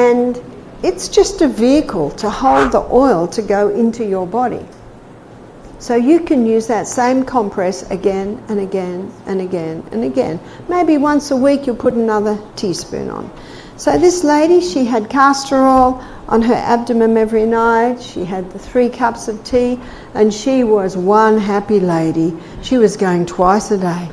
And it's just a vehicle to hold the oil to go into your body. So you can use that same compress again and again and again and again. Maybe once a week you'll put another teaspoon on. So this lady, she had castor oil on her abdomen every night. She had the 3 cups of tea, and she was one happy lady. She was going twice a day.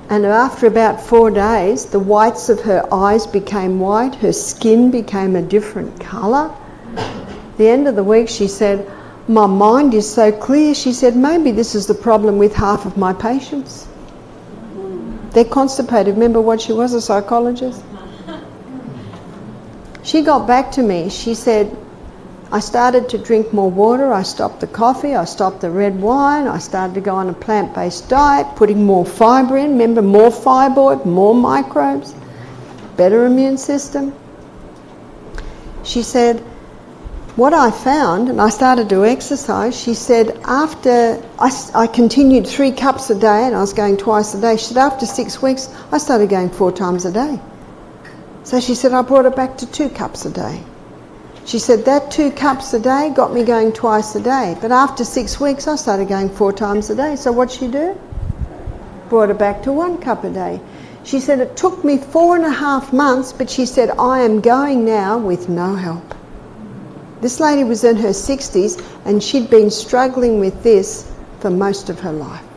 And after about 4 days, the whites of her eyes became white, her skin became a different colour. At the end of the week, she said, "My mind is so clear." She said, "Maybe this is the problem with half of my patients. They're constipated." Remember what she was, a psychologist? She got back to me. She said, "I started to drink more water. I stopped the coffee. I stopped the red wine. I started to go on a plant-based diet, putting more fibre in." Remember, more fibre, more microbes, better immune system. She said, "What I found," and I started to exercise, she said, after I continued 3 cups a day, and I was going twice a day, she said, after 6 weeks, I started going 4 times a day. So she said, I brought it back to 2 cups a day. She said, that 2 cups a day got me going twice a day. But after 6 weeks, I started going 4 times a day. So what'd she do? Brought it back to 1 cup a day. She said, it took me 4.5 months, but she said, I am going now with no help. This lady was in her 60s, and she'd been struggling with this for most of her life.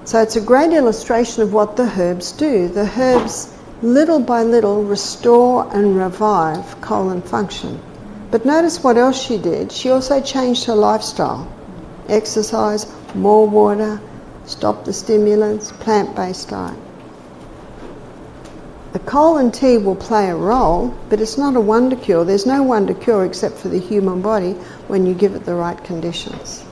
So it's a great illustration of what the herbs do. The herbs, little by little, restore and revive colon function. But notice what else she did. She also changed her lifestyle. Exercise, more water, stop the stimulants, plant-based diet. The colon tea will play a role, but it's not a wonder cure. There's no wonder cure except for the human body when you give it the right conditions.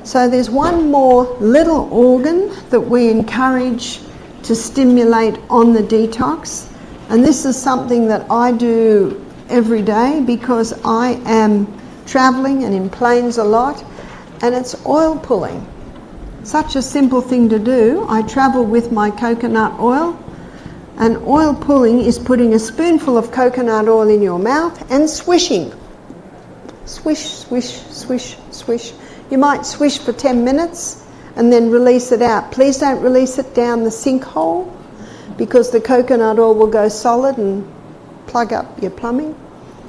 So there's one more little organ that we encourage to stimulate on the detox, and this is something that I do every day because I am travelling and in planes a lot, and it's oil pulling. Such a simple thing to do. I travel with my coconut oil, and oil pulling is putting a spoonful of coconut oil in your mouth and swishing. Swish, swish, swish, swish. You might swish for 10 minutes and then release it out. Please don't release it down the sinkhole because the coconut oil will go solid and plug up your plumbing.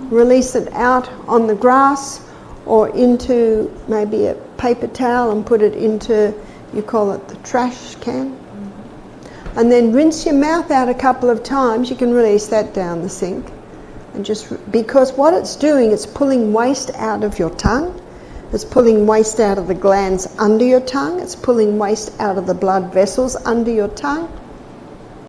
Release it out on the grass or into maybe a paper towel and put it into, you call it the trash can. And then rinse your mouth out a couple of times. You can release that down the sink. And just because what it's doing, it's pulling waste out of your tongue. It's pulling waste out of the glands under your tongue. It's pulling waste out of the blood vessels under your tongue.